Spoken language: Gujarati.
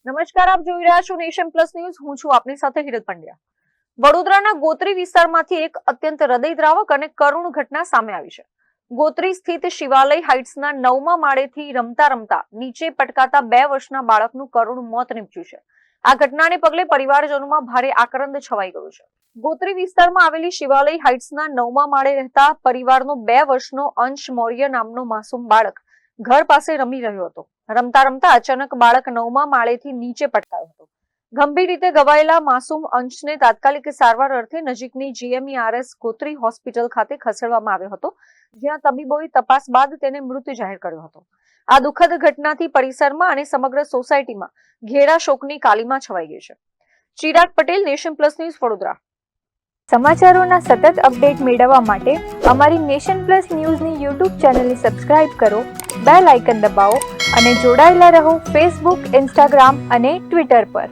નમસ્કાર, આપ જોઈ રહ્યા છો નેશન પ્લસ ન્યૂઝ. હું છું આપની સાથે હિરલ પંડ્યા. વડોદરાના ગોત્રી વિસ્તારમાંથી એક અત્યંત હૃદયદ્રાવક અને કરુણ ઘટના સામે આવી છે. ગોત્રી સ્થિત શિવાલય હાઇટ્સના 9મા માળેથી રમતા રમતા નીચે પટકાતા 2 વર્ષના બાળકનું કરુણ મોત નીપજ્યું છે. આ ઘટનાને પગલે પરિવારજનોમાં ભારે આક્રંદ છવાઈ ગયો છે. ગોત્રી વિસ્તારમાં આવેલી શિવાલય હાઇટ્સના 9મા માળે રહેતા પરિવારનો 2 વર્ષનો અંશ મૌર્ય નામનો માસૂમ બાળક ઘર પાસે રમી રહ્યો હતો. રમતા રમતા અચાનક બાળક 9મા માળેથી નીચે પટકાયો હતો. ગંભીર રીતે ઘવાયેલા માસૂમ અંશને તાત્કાલિક સારવાર અર્થે નજીકની GMERS ગોત્રી હોસ્પિટલ ખાતે ખસેડવામાં આવ્યો હતો, જ્યાં તબીબોએ તપાસ બાદ તેને મૃત જાહેર કર્યો હતો. આ દુઃખદ ઘટનાથી પરિસરમાં અને સમગ્ર સોસાયટીમાં ઘેરા શોકની કાલીમાં છવાઈ ગઈ છે. Chirag Patel, Nation Plus News, Vadodara. સમાચારોના સતત અપડેટ મેળવવા માટે અમારી નેશન પ્લસ ન્યૂઝની YouTube ચેનલને સબસ્ક્રાઇબ કરો, બેલ આઇકન દબાવો અને જોડાયેલા રહો Facebook, Instagram અને Twitter પર.